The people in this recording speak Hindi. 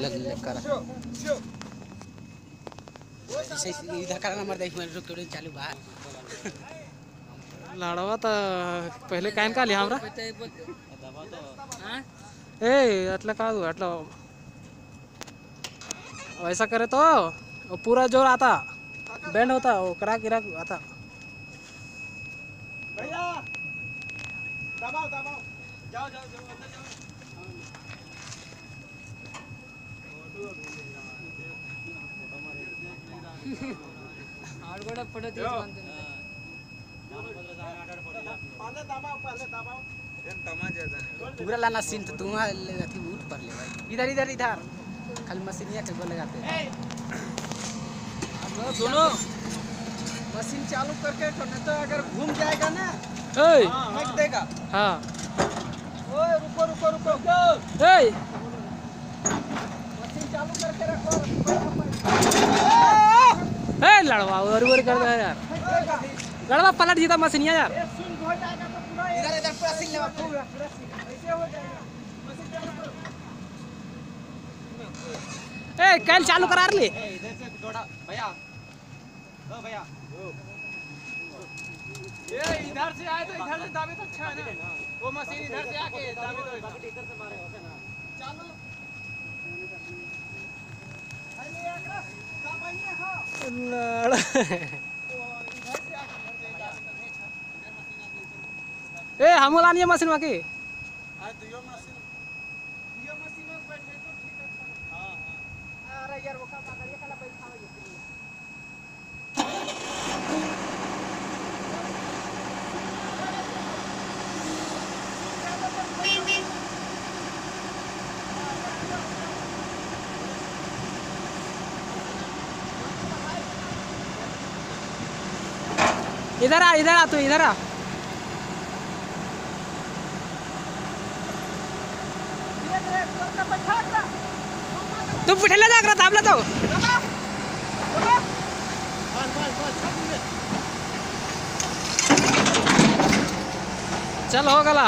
लग कर इधर का नंबर देख मैं रिकॉर्डिंग चालू बा लड़वा तो पहले कान का लिया हमरा ए अटला का अटला वैसा करे तो पूरा जोर आता बैंड होता वो करा गिरा आता भैया दबाओ दबाओ जाओ जाओ जाओ अंदर जाओ आड़गोड़ा फोटो दियो पहले दबाओ एन तमा ज्यादा पूरा लाना सीन तो तुम अथी उठ पर ले भाई इधर इधर इधर खाली मशीनिया के गोल लगाते हैं सुनो मशीन चालू करके नहीं तो अगर घूम जाएगा ना फेंक देगा हाँ ओए रुको रुको रुको ए मशीन चालू करके रखो ए लड़वा उधर उधर कर दे यार लड़वा पलट जीता मशीनिया यार सुन हो जाएगा तो पूरा इधर इधर पूरा सीन लगा पूरा ऐसे हो जाएगा मशीन चालू करो ए कैल चालू करा ले इधर से थोड़ा भैया ओ भैया ये इधर से आए तो इधर से दाबे तो अच्छा है ना वो मशीन इधर से आके दाबे तो इधर से मारे होते ना चलो अरे एकरा दाबाइए हो लड़ इधर से आके ए हम लानिए मशीन में के आज दियो मशीन में बैठे तो ठीक है हां हां अरे यार वो काम करिए कला बैठा है इधर आ तू इधर आ तू पिठेला जा रहा थांबला तो चल हो गला